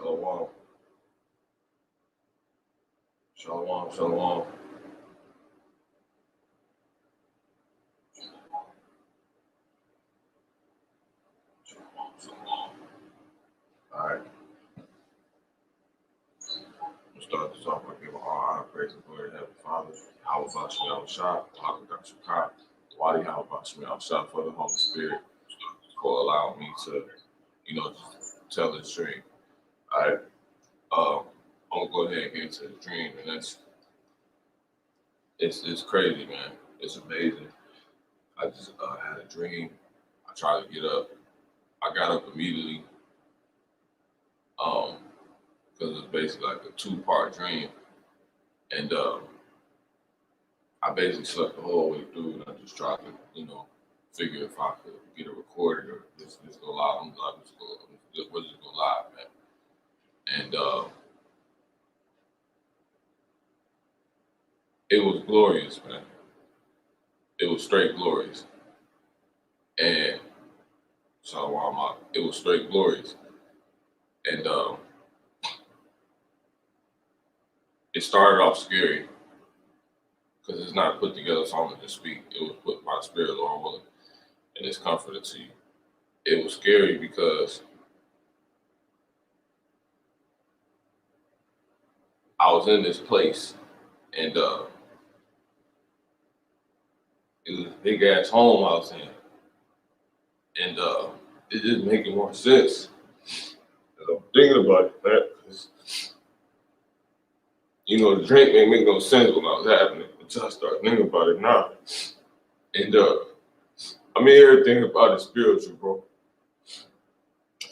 Shalom. Shalom, shalom. All right. We'll start this off by giving all honor, praise, and glory to Heavenly Father. YAHAWASHI, LORD YAHAWAH, for the Holy Spirit, for allowing me to, tell this dream. All right. I'm gonna go ahead and get into the dream, and it's crazy, man. It's amazing. I just had a dream. I tried to get up. I got up immediately. Because it's basically like a two-part dream, and I basically slept the whole way through, and I just tried to, figure if I could get it recorded or just go live. We're just go live, man. And it was glorious, man. It was straight glorious, and so it was straight glorious, and it started off scary because it's not put together so I'm gonna just speak. It was put by the Spirit, Lord willing, and it's comforted to you. It was scary because I was in this place, and it was a big ass home I was in, and it didn't make more sense. As I'm thinking about it, man, the drink didn't make no sense when I was happening until I started thinking about it now. And everything about it spiritual, bro.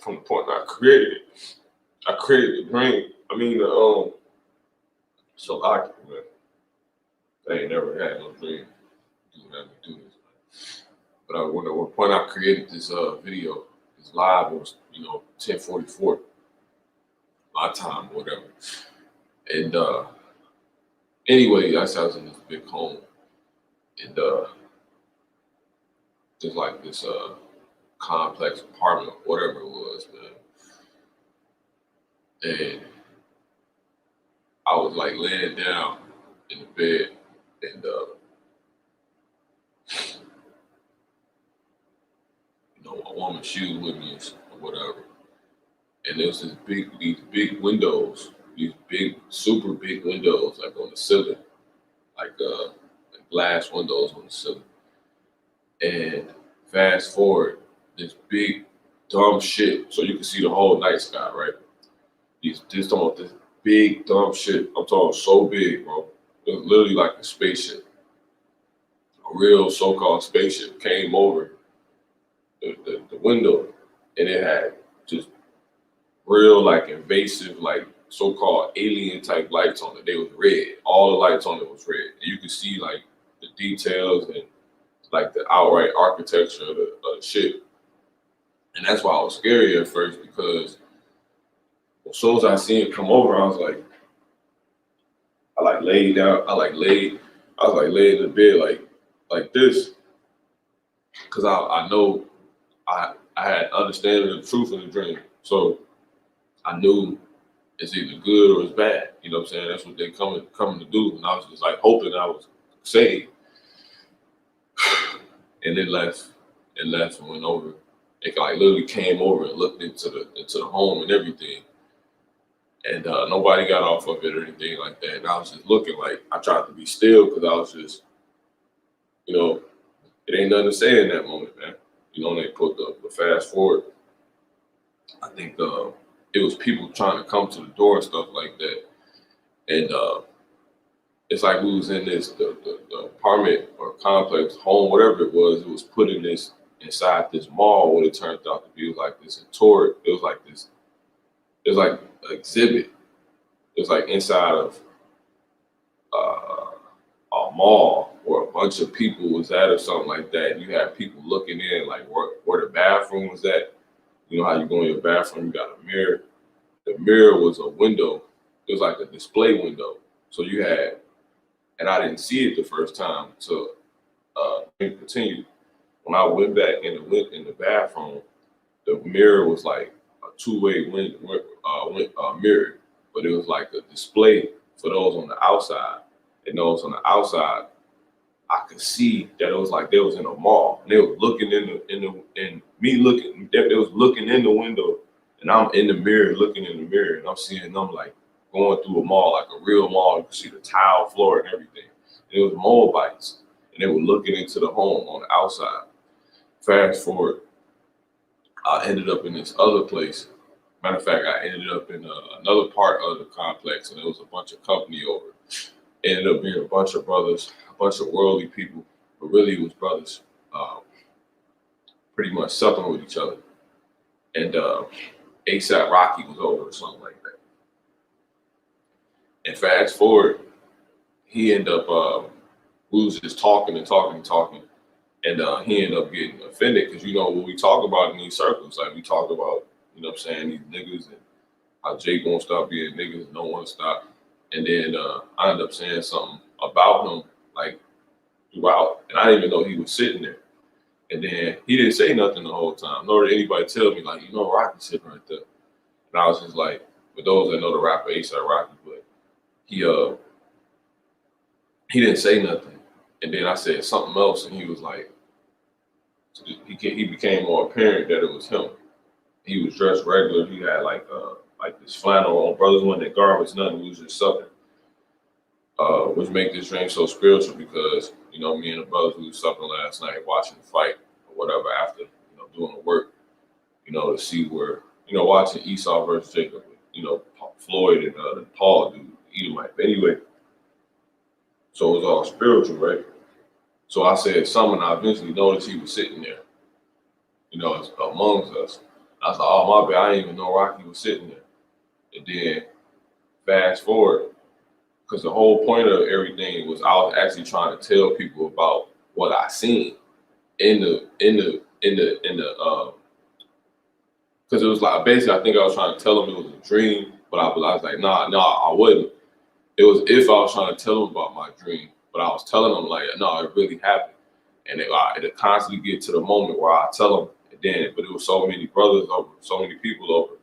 From the point I created it. I created the dream. So like, man, I ain't never had no dream. You have me do this, man. But when the point I created this video, this live, it was 10:44 my time or whatever. And anyway, I was in this big home, and just like this complex apartment, whatever it was, man. And I was like laying down in the bed, and a woman, she was with me or whatever. And there was these big windows, these big, super big windows, like on the ceiling, like glass windows on the ceiling. And fast forward, this big dumb shit, so you can see the whole night sky, right? This big dumb shit. I'm talking so big, bro. It was literally like a spaceship, a real so-called spaceship came over the window, and it had just real like invasive, like so-called alien type lights on it. They was red. All the lights on it was red. And you could see like the details and like the outright architecture of the ship. And that's why I was scary at first, because as soon as I seen it come over, I was like, I laid in the bed like this, because I know I had understanding of the truth in the dream. So I knew it's either good or it's bad. You know what I'm saying? That's what they coming to do. And I was just like hoping I was saved. And it left and went over. It like literally came over and looked into the home and everything. And nobody got off of it or anything like that. And I was just looking, like, I tried to be still because I was just, it ain't nothing to say in that moment, man. They put the fast forward. I think it was people trying to come to the door and stuff like that. And it's like we was in the apartment or complex, home, whatever it was put in this, inside this mall, what it turned out to be. It was like this tour. It was like an exhibit. It was like inside of a mall where a bunch of people was at or something like that. And you had people looking in, like where the bathroom was at. You know how you go in your bathroom, you got a mirror. The mirror was a window. It was like a display window. So you had, and I didn't see it the first time until it continued. When I went back and went in the bathroom, the mirror was like a two-way mirror, but it was like a display for those on the outside. And those on the outside, I could see that it was like they was in a mall. And they were looking they was looking in the window, and I'm in the mirror looking in the mirror, and I'm seeing them like going through a mall, like a real mall. You could see the tile floor and everything. And it was Moabites, and they were looking into the home on the outside. Fast forward, I ended up in this other place. Matter of fact, I ended up in another part of the complex, and there was a bunch of company over. Ended up being a bunch of brothers, a bunch of worldly people, but really it was brothers, pretty much supping with each other. And ASAP Rocky was over or something like that. And fast forward, he ended up, we was just talking and talking and talking. And he ended up getting offended because, you know, what we talk about in these circles, like we talk about, you know what I'm saying, these niggas and how Jake won't stop being niggas and don't want to stop. And then I ended up saying something about him, like, throughout. And I didn't even know he was sitting there. And then he didn't say nothing the whole time, nor did anybody tell me, like, you know, Rocky's sitting right there. And I was just like, for those that know the rapper A$AP Rocky, but he didn't say nothing. And then I said something else, and he was like, he became more apparent that it was him. He was dressed regular. He had like this flannel on. Brothers wasn't in garbage, nothing. We was just sucking. Which make this dream so spiritual because, you know, me and the brothers, we was supping last night watching the fight or whatever after, you know, doing the work, you know, to see where, you know, watching Esau versus Jacob, you know, Floyd and Paul do Edomite. But anyway, so it was all spiritual, right? So I said something, I eventually noticed he was sitting there, you know, amongst us. I was like, oh, my bad, I didn't even know Rocky was sitting there. And then fast forward, because the whole point of everything was I was actually trying to tell people about what I seen because it was like, basically, I think I was trying to tell them it was a dream, but I was like, nah, I wouldn't. It was if I was trying to tell them about my dream, but I was telling them like, no, it really happened. And it constantly get to the moment where I tell them, and then, but it was so many brothers over, so many people over,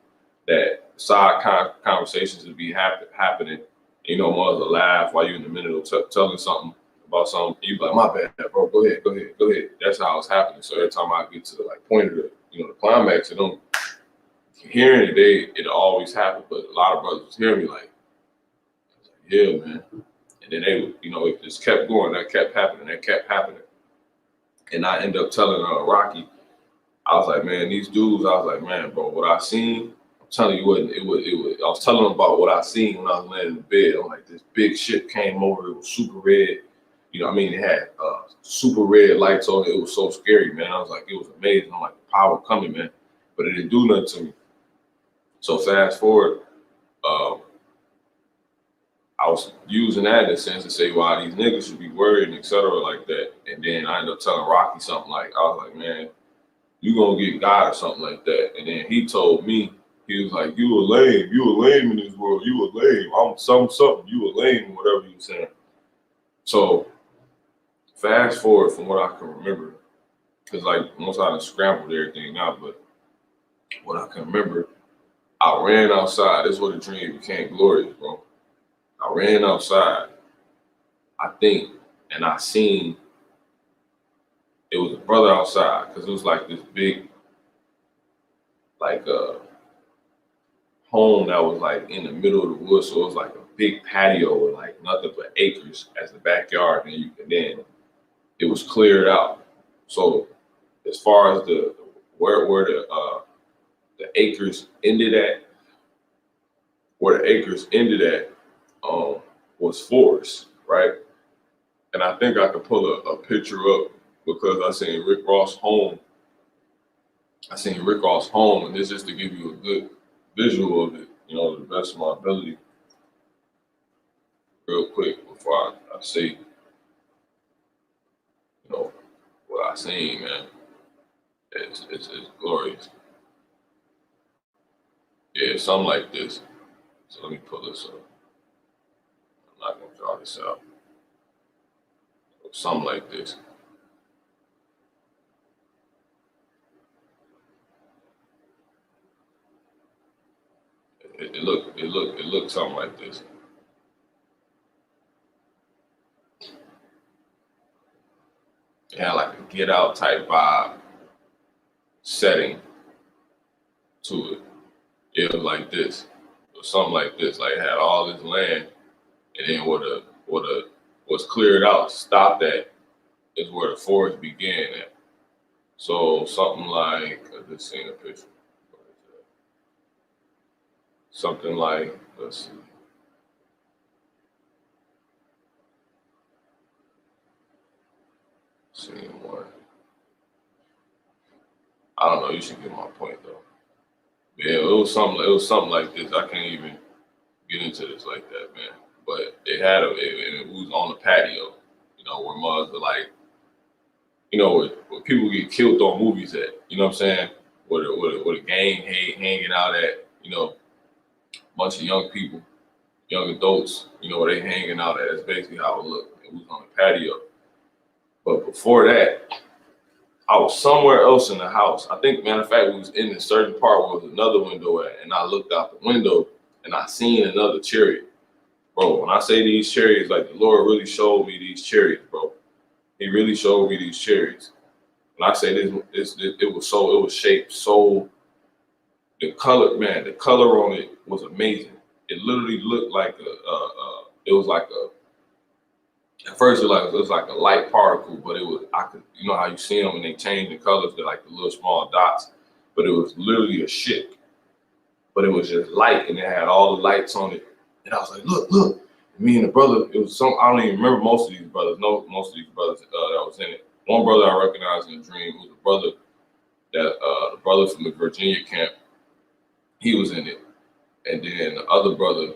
that side conversations would be happening. You know, mother will laugh while you're in the middle of telling something about something. You be like, my bad, bro. Go ahead. That's how it's happening. So every time I get to the like point of the, you know, the climax, and them hearing it, it always happen. But a lot of brothers hear me like, yeah, man. And then they would, you know, it just kept going. That kept happening. And I ended up telling Rocky, I was like, man, these dudes, I was like, man, bro, what I seen, I'm telling you, it was. I was telling them about what I seen when I was laying in the bed. I'm like, this big ship came over. It was super red. You know what I mean? It had super red lights on it. It was so scary, man. I was like, it was amazing. I'm like, the power coming, man. But it didn't do nothing to me. So fast forward, I was using that in a sense to say why these niggas should be worried and et cetera like that. And then I ended up telling Rocky something like, I was like, man, you gonna get God or something like that. And then he told me, he was like, you a lame in this world, you a lame. I'm something, you a lame, whatever you saying. So fast forward from what I can remember, because like most I done scrambled everything out, but what I can remember, I ran outside. This is where the dream became glorious, bro. I ran outside, I think, and I seen it was a brother outside because it was like this big, like home that was like in the middle of the woods. So it was like a big patio with like nothing but acres as the backyard, and then it was cleared out. So as far as the where the acres ended at, was forest, right? And I think I could pull a picture up because I seen Rick Ross' home. And this is to give you a good visual of it, you know, to the best of my ability. Real quick before I say, you know, what I seen, man. It's glorious. Yeah, something like this. So let me pull this up. I'm not gonna draw this out. Something like this. It looked something like this. It had like a Get Out type vibe setting to it. It was like this, or something like this. Like it had all this land, and then what's cleared out, stopped at, is where the forest began at. So something like, I just seen a picture. Something like, let's see. Seeing one. I don't know. You should get my point though. Yeah, it was something like this. I can't even get into this like that, man. But it was on the patio, you know, where mugs are like, you know, where people get killed on movies at. You know what I'm saying? Where the gang hanging out at. You know, bunch of young people, young adults. You know, where they hanging out at. That's basically how it looked. It was on the patio. But before that, I was somewhere else in the house. I think, matter of fact, we was in a certain part where was another window at, and I looked out the window and I seen another chariot. Bro, when I say these chariots, like the Lord really showed me these chariots, bro. He really showed me these chariots. When I say this it was shaped so, the color, man, the color on it was amazing. It literally looked like it was like a, at first it was like a light particle, but it was, I could, you know how you see them and they change the colors, they're like the little small dots, but it was literally a ship, but it was just light and it had all the lights on it. And I was like, look. Me and the brother, it was some, I don't even remember most of these brothers, most of these brothers that was in it. One brother I recognized in the dream was a brother that, the brother from the Virginia camp, he was in it. And then the other brother,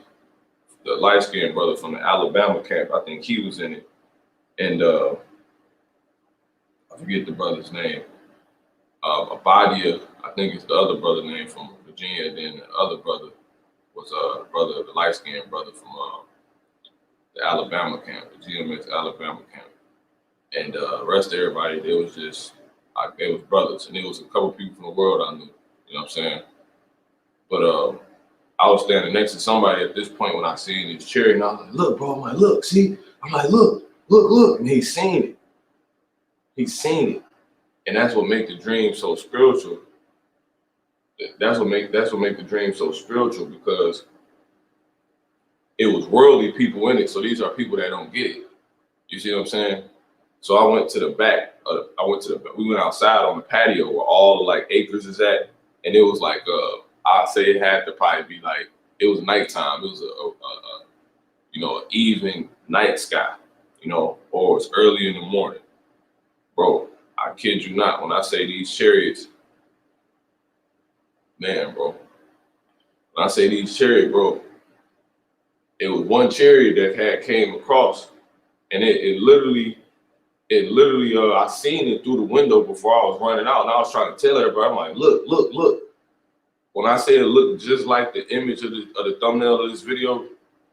the light-skinned brother from the Alabama camp, I think he was in it. And I forget the brother's name. Abadia, I think it's the other brother name from Virginia. And then the other brother was the light-skinned brother from the Alabama camp, the GMS Alabama camp. And the rest of everybody, they was brothers. And there was a couple people from the world I knew, you know what I'm saying? But I was standing next to somebody at this point when I seen this chariot, and I was like, look, bro, I'm like, look, see? I'm like, look. And he's seen it. He's seen it. And that's what makes the dream so spiritual. That's what make the dream so spiritual, because it was worldly people in it. So these are people that don't get it. You see what I'm saying? So I went to the back. We went outside on the patio where all the like acres is at. And it was like, I'd say it had to probably be like, it was nighttime. It was an evening night sky, you know, or it was early in the morning. Bro, I kid you not. When I say these chariots, man, bro. When I say these chariots, bro, it was one chariot that had came across, and it literally, I seen it through the window before I was running out, and I was trying to tell everybody, I'm like, look. When I say it looked just like the image of the thumbnail of this video,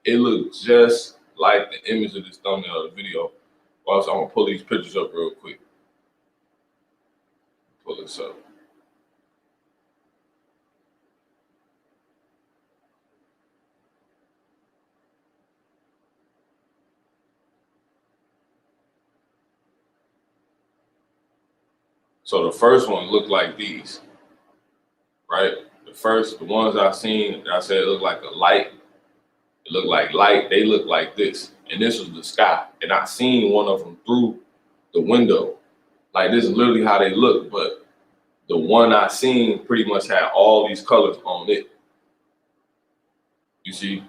it looked just like the image of this thumbnail of the video. Also, I'm gonna pull these pictures up real quick. Pull this up. So the first one looked like these, right? The ones I seen, I said it looked like a light. It looked like light. They looked like this. And this was the sky. And I seen one of them through the window. Like, this is literally how they look. But the one I seen pretty much had all these colors on it. You see?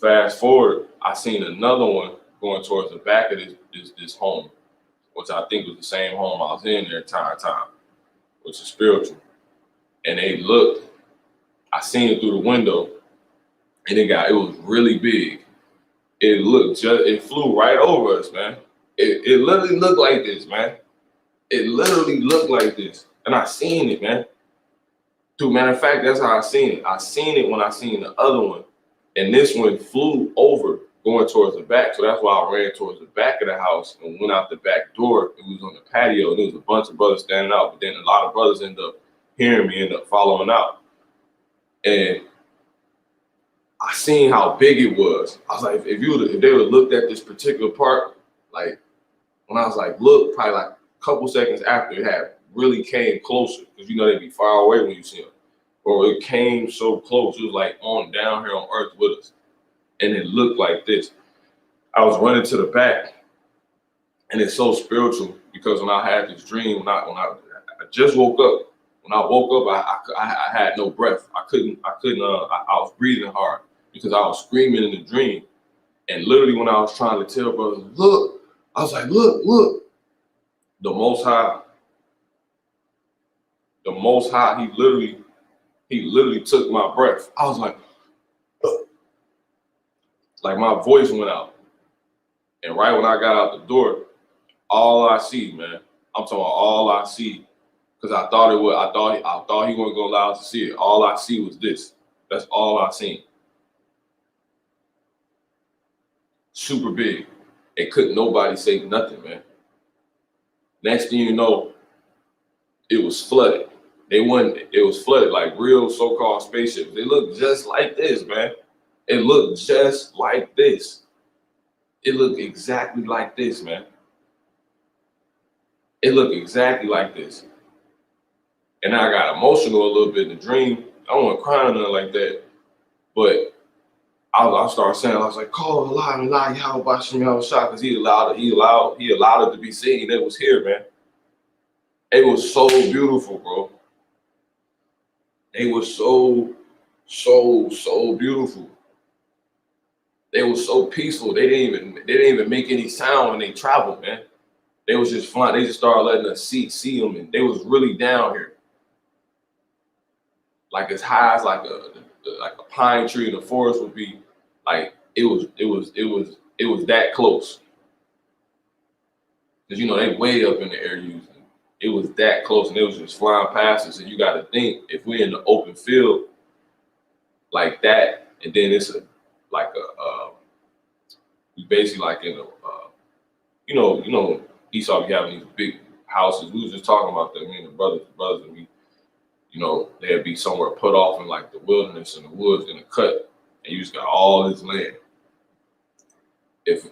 Fast forward, I seen another one going towards the back of this home, which I think was the same home I was in the entire time, which is spiritual. And they looked, I seen it through the window, and it was really big. It flew right over us, man. It literally looked like this, man. It literally looked like this. And I seen it, man. Dude, matter of fact, that's how I seen it. I seen it when I seen the other one. And this one flew over going towards the back. So that's why I ran towards the back of the house and went out the back door. It was on the patio, and there was a bunch of brothers standing out. But then a lot of brothers ended up hearing me, ended up following out. And I seen how big it was. I was like, if they would have looked at this particular part, like when I was like, look, probably like a couple seconds after it had really came closer, because you know they'd be far away when you see them. Or it came so close, it was like on down here on earth with us. And it looked like this. I was running to the back, and it's so spiritual because when I had this dream, when I just woke up, when I woke up, I had no breath. I was breathing hard because I was screaming in the dream. And literally when I was trying to tell brothers, look, I was like, look, the Most High, he literally took my breath. I was like my voice went out. And right when I got out the door, all I see, man, I'm talking about all I see, because I thought he wasn't gonna allow us to see it. All I see was this. That's all I seen. Super big. And couldn't nobody say nothing, man. Next thing you know, it was flooded. It was flooded like real so-called spaceships. They look just like this, man. It looked just like this. It looked exactly like this, man. It looked exactly like this. And I got emotional a little bit in the dream. I wasn't crying or nothing like that. But I started saying, I was like, call Allah and Allah, YAHAWASHI, YAHAWASHI, because he allowed it to be seen. It was here, man. It was so beautiful, bro. They were so beautiful. They were so peaceful. They didn't even make any sound when they traveled, man. They was just flying. They just started letting us see them, and they was really down here, like as high as like a pine tree in the forest would be. Like it was that close, because you know they way up in the air using. It was that close, and it was just flying past us. And you got to think, if we're in the open field like that, and then it's basically like in a you know Esau be having these big houses. We was just talking about that. Me and the brothers, and we, you know, they'd be somewhere put off in like the wilderness in the woods in a cut, and you just got all this land. If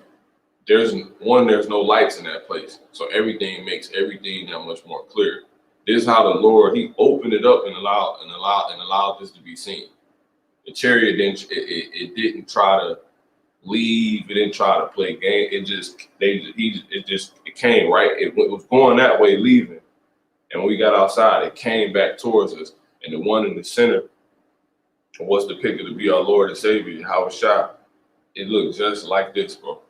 there's no lights in that place, so everything makes everything that much more clear. This is how the Lord, he opened it up and allowed this to be seen. The chariot didn't try to leave. It didn't try to play game. It came right. It was going that way, leaving. And when we got outside, it came back towards us. And the one in the center was depicted to be our Lord and Savior, YAHAWASHI. It looked just like this, bro.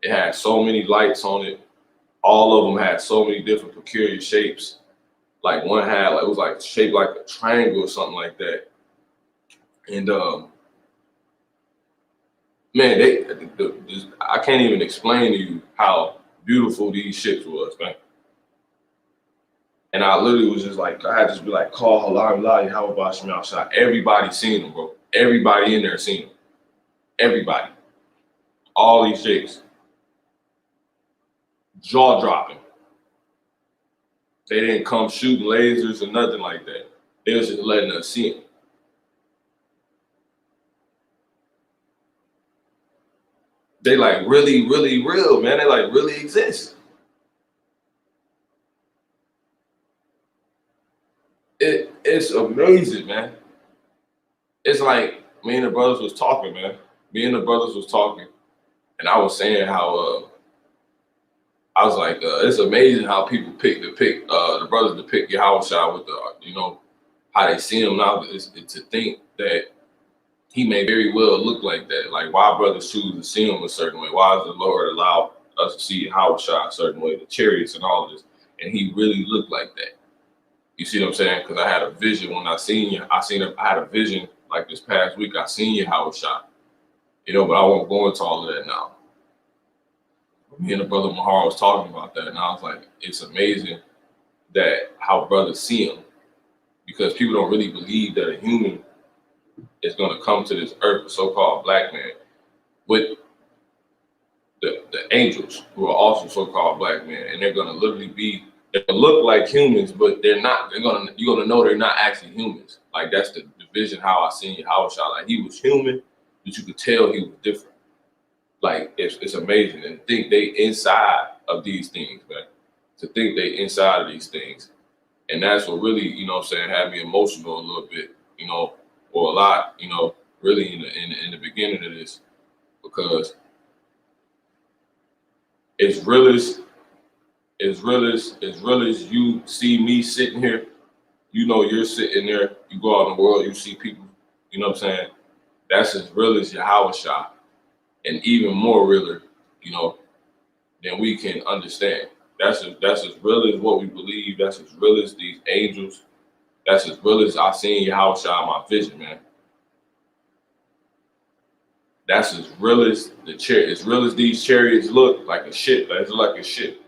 It had so many lights on it. All of them had so many different peculiar shapes. Like one had, like, it was like shaped like a triangle or something like that. And man, I can't even explain to you how beautiful these ships was, man. And I literally was just like, I had to just be like, call Allah, YAHAWASHI, YAHAWASHI. Everybody seen them, bro. Everybody in there seen them. Everybody. All these shapes. Jaw dropping. They didn't come shooting lasers or nothing like that. They was just letting us see them. They like really, really real, man. They like really exist. It's amazing, man. It's like me and the brothers was talking, man. And I was saying how I was like, it's amazing how people pick the brothers to pick YAHAWASHI with the, you know, how they see him now. It's to think that he may very well look like that. Like, why brothers choose to see him a certain way? Why does the Lord allow us to see YAHAWASHI a certain way, the chariots and all of this? And he really looked like that. You see what I'm saying? Because I had a vision when I seen you. I had a vision like this past week. I seen YAHAWASHI, you know, but I won't go into all of that now. Me and the brother Mahar was talking about that, and I was like, it's amazing that how brothers see him, because people don't really believe that a human is going to come to this earth, a so-called black man, with the angels who are also so-called black men, and they're going to literally they look like humans, but they're not. You're gonna know they're not actually humans. Like, that's the vision how I seen YAHAWASHI. Like, he was human, but you could tell he was different. Like it's amazing, and think they inside of these things, man. To think they inside of these things, and that's what really, you know what I'm saying, had me emotional a little bit, you know, or a lot, you know, really in the beginning of this, because as real as you see me sitting here, you know, you're sitting there, you go out in the world, you see people, you know what I'm saying? That's as real as Yahawashi, and even more realer, you know, than we can understand. That's as real as what we believe. That's as real as these angels. That's as real as I seen Yahawashi in my vision, man. That's as real as as real as these chariots look like a ship. That's like a ship.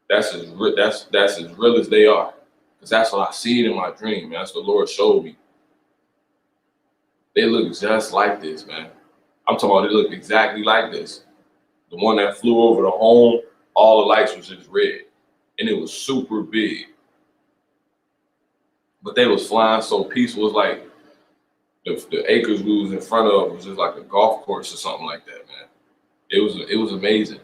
That's as real as they are. Because that's what I seen in my dream, man. That's what the Lord showed me. They look just like this, man. I'm talking about they look exactly like this. The one that flew over the home, all the lights was just red. And it was super big. But they was flying so peaceful. It was like the acres we was in front of was just like a golf course or something like that, man. It was amazing.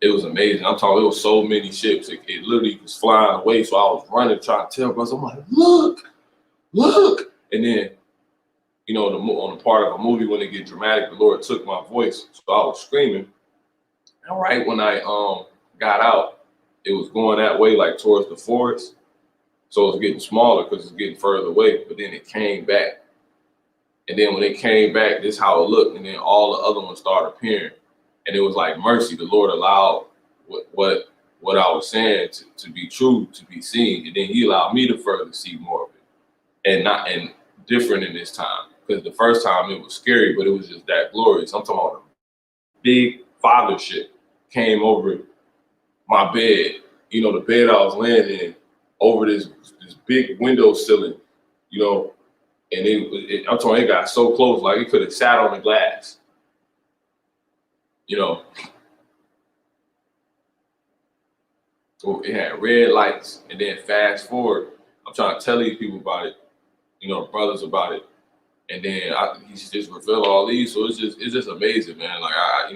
It was amazing. I'm talking, it was so many ships. It literally was flying away. So I was running, trying to tell brothers, I'm like, look. And then, you know, on the part of a movie when it get dramatic, the Lord took my voice. So I was screaming. And right when I got out, it was going that way, like towards the forest. So it was getting smaller because it's getting further away. But then it came back. And then when it came back, this is how it looked. And then all the other ones started appearing. And it was like mercy. The Lord allowed what I was saying to be true, to be seen. And then he allowed me to further see more of it. And different in this time. Because the first time it was scary, but it was just that glorious. I'm talking about a big fathership came over my bed. You know, the bed I was laying in, over this big window ceiling, you know, and I'm talking, it got so close, like it could have sat on the glass. You know, it had red lights, and then fast forward, I'm trying to tell these people about it, you know, brothers about it, and then he just revealed all these, so it's just amazing, man. Like I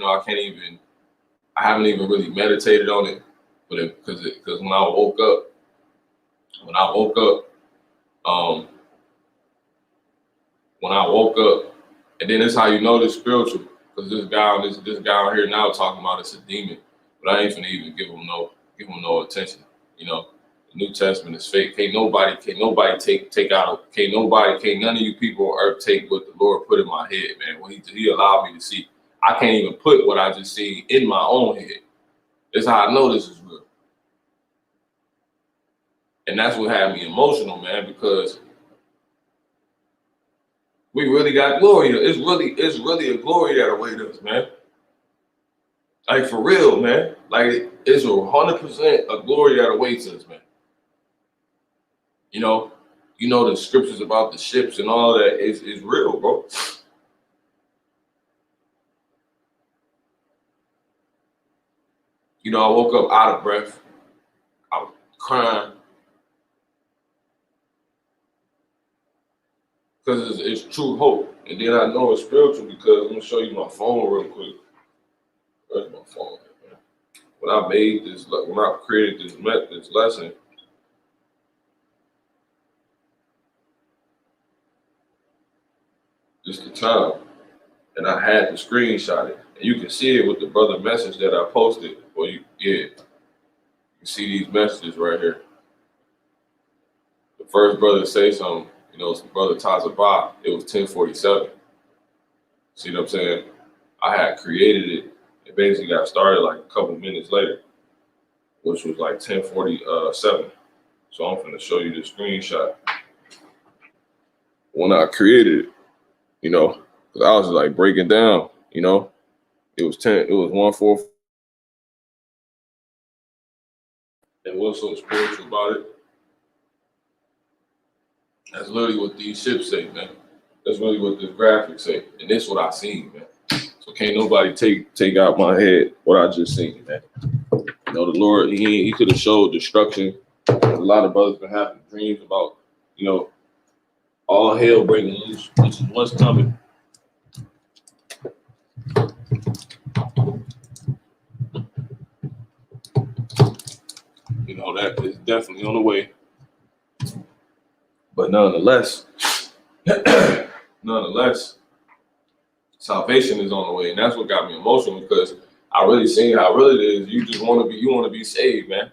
haven't even really meditated on it, but because when I woke up, and then that's how you know this spiritual. Because this guy on here now talking about it's a demon, but I ain't finna even give him no attention. You know, the New Testament is fake. Can't none of you people on earth take what the Lord put in my head, man. When he allowed me to see, I can't even put what I just seen in my own head. That's how I know this is real, and that's what had me emotional, man, because we really got glory. It's really a glory that awaits us, man. Like for real, man. Like it's 100% a glory that awaits us, man. You know the scriptures about the ships and all that is real, bro. You know, I woke up out of breath. I was crying. Because it's true hope. And then I know it's spiritual because I'm gonna show you my phone real quick. Where's my phone, man? When I created this lesson, just the time, and I had to screenshot it. And you can see it with the brother message that I posted. Or you see these messages right here. The first brother say something, you know, it's brother Tazabah, it was 10:47. See what I'm saying? I had created it. It basically got started like a couple minutes later, which was like 10:47. So I'm finna show you the screenshot. When I created it, you know, cause I was like breaking down, you know, it was 1:4. And what's so spiritual about it? That's literally what these ships say, man. That's really what the graphics say. And this is what I seen, man. So can't nobody take out my head what I just seen, man. You know, the Lord, he could have showed destruction. A lot of brothers been having dreams about, you know, all hell breaking loose, which is what's coming. It's definitely on the way. But nonetheless, salvation is on the way, and that's what got me emotional, because I really seen how really it is. You want to be saved, man.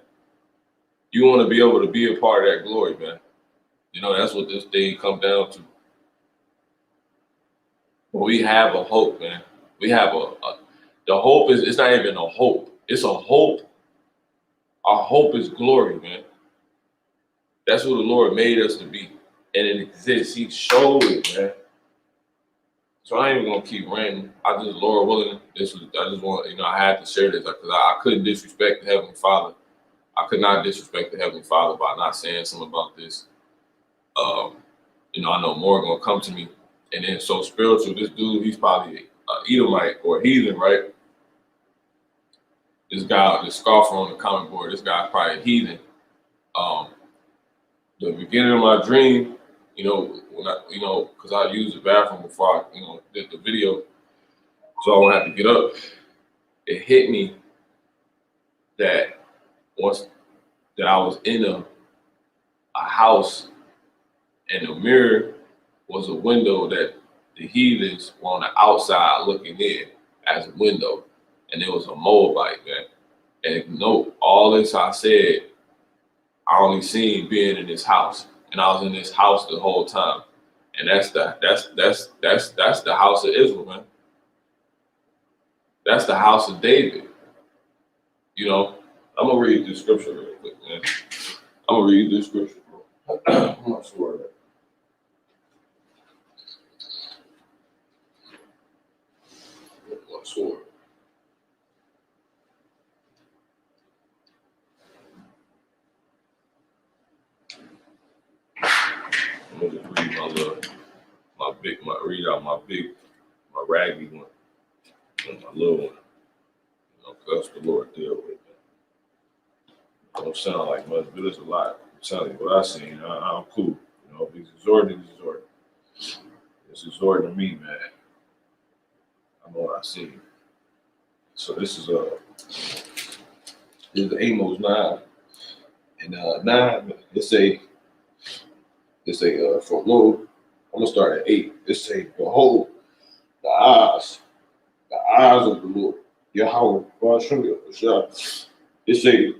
You want to be able to be a part of that glory, man. You know, that's what this thing comes down to. But we have a hope, man. We have the hope is, it's not even a hope. It's a hope. Our hope is glory, man. That's who the Lord made us to be. And it exists. He showed it, man. So I ain't even gonna keep ranting. I just, Lord willing, I just want, I had to share this because I couldn't disrespect the Heavenly Father. I could not disrespect the Heavenly Father by not saying something about this. I know more gonna come to me. And then so spiritual, this dude, he's probably an Edomite or a heathen, right? This guy, this scoffer on the comment board, this guy's probably a heathen. The beginning of my dream, when because I used the bathroom before I, did the video, so I won't have to get up. It hit me that once that I was in a house, and the mirror was a window that the heathens were on the outside looking in as a window, and there was a Moabite, man. And all this I said, I only seen being in this house, and I was in this house the whole time, and that's the house of Israel, man. That's the house of David. I'm gonna read this scripture real quick, man. I'm gonna read this scripture, bro. I'm not sure that. My sword. I'm gonna just read my raggy one, and my little one. That's the Lord deal with. Don't sound like much, but it's a lot. I'm telling you what I seen. I'm cool. If he's exhorting, he's exhorting. It's exhorting me, man. I know what I see. So this is Amos 9, and 9. It say for lo, I'm gonna start at 8. It say, behold, the eyes of the Lord YAHAWASHI. It say,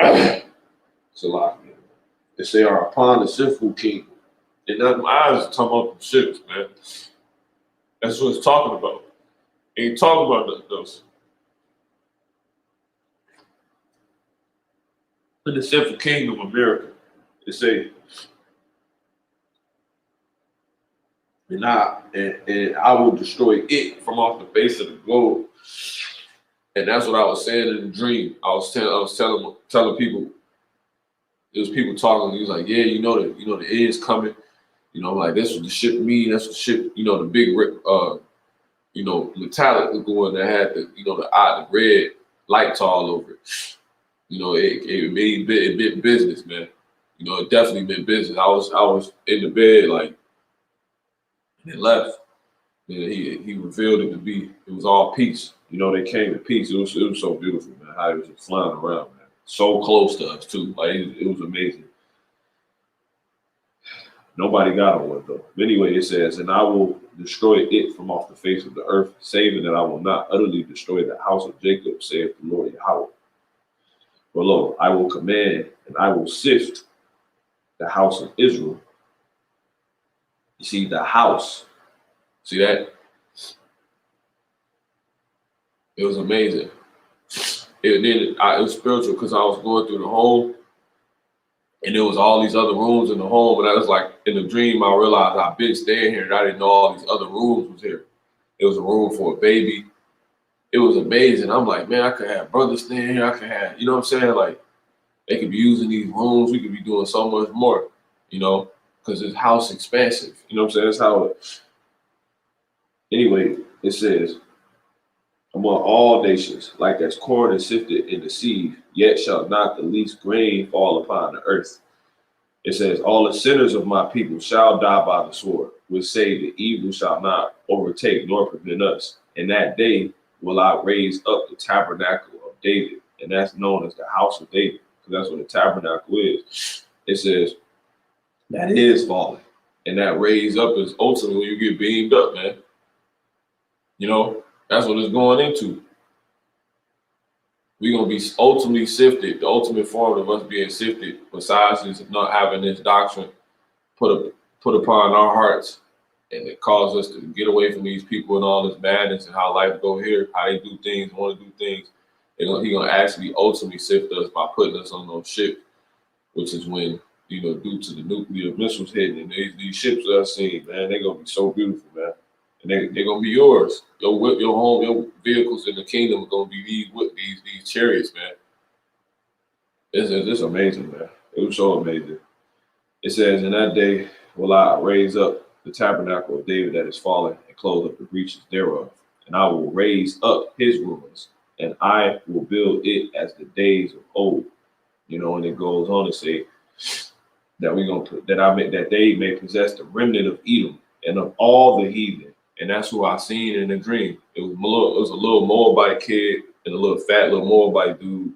it's a lot, man. It say are upon the sinful king. And that my eyes are talking about the ships, man. That's what it's talking about. It ain't talking about those. In the sinful kingdom of America, it say, and I will destroy it from off the face of the globe. And that's what I was saying in the dream. I was telling people. There was people talking. He was like, "Yeah, the end is coming. Like this was the ship me. That's the ship. The big, metallic one that had the red lights all over it. It been business, man. It definitely been business. I was in the bed like, and it left. And he revealed it to be. It was all peace. They came in peace. It was so beautiful, man. How it was just flying around, man. So close to us too. Like it was amazing. Nobody got on one though. But anyway, it says, and I will destroy it from off the face of the earth, saving that I will not utterly destroy the house of Jacob, saith the Lord Yahawah. For lo, I will command and I will sift the house of Israel. You see the house. See that? It was amazing. It was spiritual because I was going through the home, and there was all these other rooms in the home. And I was like, in the dream, I realized I've been staying here, and I didn't know all these other rooms was here. It was a room for a baby. It was amazing. I'm like, man, I could have brothers staying here. I could have, what I'm saying? Like, they could be using these rooms. We could be doing so much more, because this house expansive. What I'm saying? That's how it. Anyway, it says, among all nations, like as corn is sifted in the sieve, yet shall not the least grain fall upon the earth. It says, all the sinners of my people shall die by the sword, which say the evil shall not overtake nor prevent us. And that day will I raise up the tabernacle of David, and that's known as the house of David, that's what the tabernacle is. It says that is falling. And that raise up is ultimately when you get beamed up, man. You know, that's what it's going into. We're going to be ultimately sifted. The ultimate form of us being sifted, besides is not having this doctrine put upon our hearts, and it caused us to get away from these people and all this madness and how life go here, how they do things, want to do things. He's going to actually ultimately sift us by putting us on those ships, which is when, you know, due to the nuclear missiles hitting, and these ships that I've seen, man, they're going to be so beautiful, man. And they're going to be yours. Your whip, your home, your vehicles in the kingdom are going to be these chariots, man. It's amazing, man. It was so amazing. It says, in that day will I raise up the tabernacle of David that is fallen and close up the breaches thereof. And I will raise up his ruins, and I will build it as the days of old. You know, and it goes on to say that that they may possess the remnant of Edom and of all the heathen. And that's who I seen in a dream. It was a little Moabite kid and a little fat little Moabite dude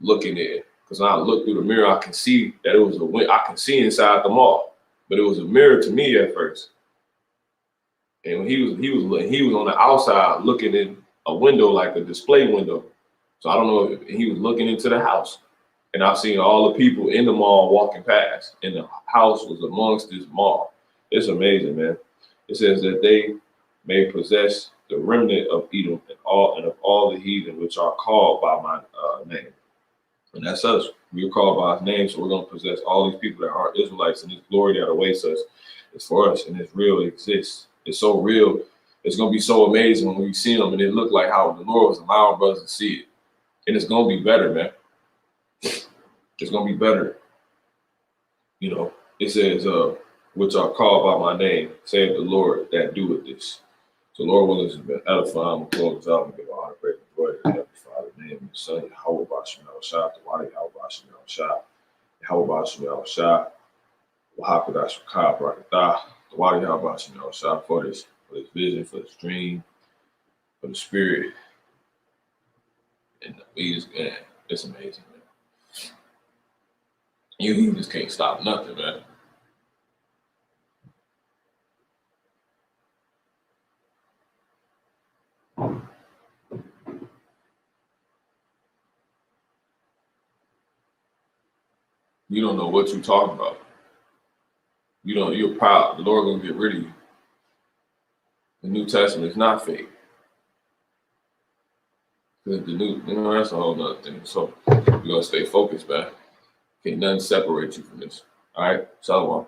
looking at it. Because when I look through the mirror, I can see that it was I can see inside the mall, but it was a mirror to me at first. And when he was on the outside looking in a window, like a display window. So I don't know if he was looking into the house. And I've seen all the people in the mall walking past, and the house was amongst this mall. It's amazing, man. It says that they may possess the remnant of Edom and of all the heathen which are called by my name. And that's us. We are called by his name, so we're going to possess all these people that are Israelites, and this glory that awaits us is for us, and it's real. It exists. It's so real. It's going to be so amazing when we see them, and it look like how the Lord was allowing brothers to see it. And it's going to be better, man. It's going to be better. You know, it says, which are called by my name, save the Lord that doeth this. So Lord willing has been edifying and close out and give honor, praise, and glory to the Heavenly Father, in the name of the Son, YAHAWASHI, YAHAWASHI, YAHAWASHI, for this vision, for this dream, for the spirit. And it's amazing, man. You just can't stop nothing, man. You don't know what you're talking about. You're proud. The Lord gonna get rid of you. The New Testament is not fake. Because that's a whole nother thing. So you're gonna stay focused, man. Can't nothing separate you from this. All right, Shalom.